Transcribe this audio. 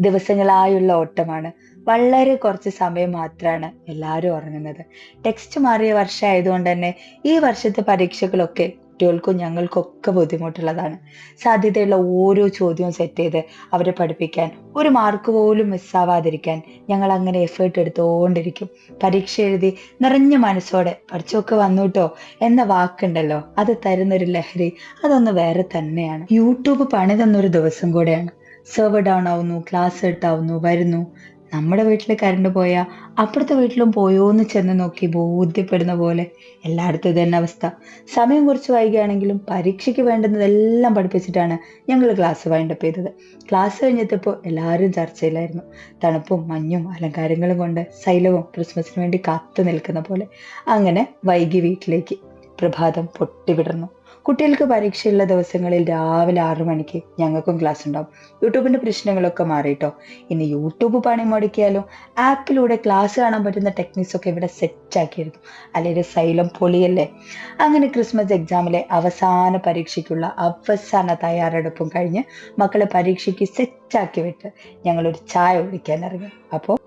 ദിവസങ്ങളായുള്ള ഓട്ടമാണ്. വളരെ കുറച്ച് സമയം മാത്രമാണ് എല്ലാവരും ഉറങ്ങുന്നത്. ടെക്സ്റ്റ് മാറിയ വർഷമായതുകൊണ്ട് തന്നെ ഈ വർഷത്തെ പരീക്ഷകളൊക്കെ കുട്ടികൾക്കും ഞങ്ങൾക്കൊക്കെ ബുദ്ധിമുട്ടുള്ളതാണ്. സാധ്യതയുള്ള ഓരോ ചോദ്യവും സെറ്റ് ചെയ്ത് അവരെ പഠിപ്പിക്കാൻ ഒരു മാർക്ക് പോലും മിസ്സാവാതിരിക്കാൻ ഞങ്ങൾ അങ്ങനെ എഫേർട്ട് എടുത്തുകൊണ്ടിരിക്കും. പരീക്ഷ എഴുതി നിറഞ്ഞ മനസ്സോടെ പഠിച്ചൊക്കെ വന്നുട്ടോ എന്ന വാക്കുണ്ടല്ലോ, അത് തരുന്നൊരു ലഹരി അതൊന്ന് വേറെ തന്നെയാണ്. യൂട്യൂബ് പണി തന്നൊരു ദിവസം കൂടെയാണ്. സെർവർ ഡൗൺ ആവുന്നു, ക്ലാസ് കട്ടാവുന്നു, വരുന്നു. നമ്മുടെ വീട്ടിൽ കറണ്ട് പോയാൽ അപ്പുറത്തെ വീട്ടിലും പോയോന്ന് ചെന്ന് നോക്കി ബോധ്യപ്പെടുന്ന പോലെ എല്ലായിടത്തും ഇതന്നെ അവസ്ഥ. സമയം കുറച്ച് വൈകിയാണെങ്കിലും പരീക്ഷയ്ക്ക് വേണ്ടുന്നതെല്ലാം പഠിപ്പിച്ചിട്ടാണ് ഞങ്ങൾ ക്ലാസ് വൈൻഡപ്പ് ചെയ്തത്. ക്ലാസ് കഴിഞ്ഞെത്തിയപ്പോൾ എല്ലാവരും ചർച്ചയിലായിരുന്നു. തണുപ്പും മഞ്ഞും അലങ്കാരങ്ങളും കൊണ്ട് സൈലവും ക്രിസ്മസിന് വേണ്ടി കാത്തു നിൽക്കുന്ന പോലെ. അങ്ങനെ വൈകി വീട്ടിലേക്ക്. പ്രഭാതം പൊട്ടിവിടർന്നു. കുട്ടികൾക്ക് പരീക്ഷയുള്ള ദിവസങ്ങളിൽ രാവിലെ 6 മണിക്ക് ഞങ്ങൾക്കും ക്ലാസ് ഉണ്ടാവും. യൂട്യൂബിന്റെ പ്രശ്നങ്ങളൊക്കെ മാറിയിട്ടോ. ഇനി യൂട്യൂബ് പണി മുടക്കിയാലും ആപ്പിലൂടെ ക്ലാസ് കാണാൻ പറ്റുന്ന ടെക്നിക്സ് ഒക്കെ ഇവിടെ സെറ്റ് ആക്കിയിരുന്നു. അല്ലെങ്കിൽ സൈലം പൊളിയല്ലേ. അങ്ങനെ ക്രിസ്മസ് എക്സാമിലെ അവസാന പരീക്ഷയ്ക്കുള്ള അവസാന തയ്യാറെടുപ്പും കഴിഞ്ഞ് മക്കളെ പരീക്ഷയ്ക്ക് സെറ്റാക്കി വിട്ട് ഞങ്ങളൊരു ചായ കുടിക്കാൻ ഇറങ്ങി. അപ്പോൾ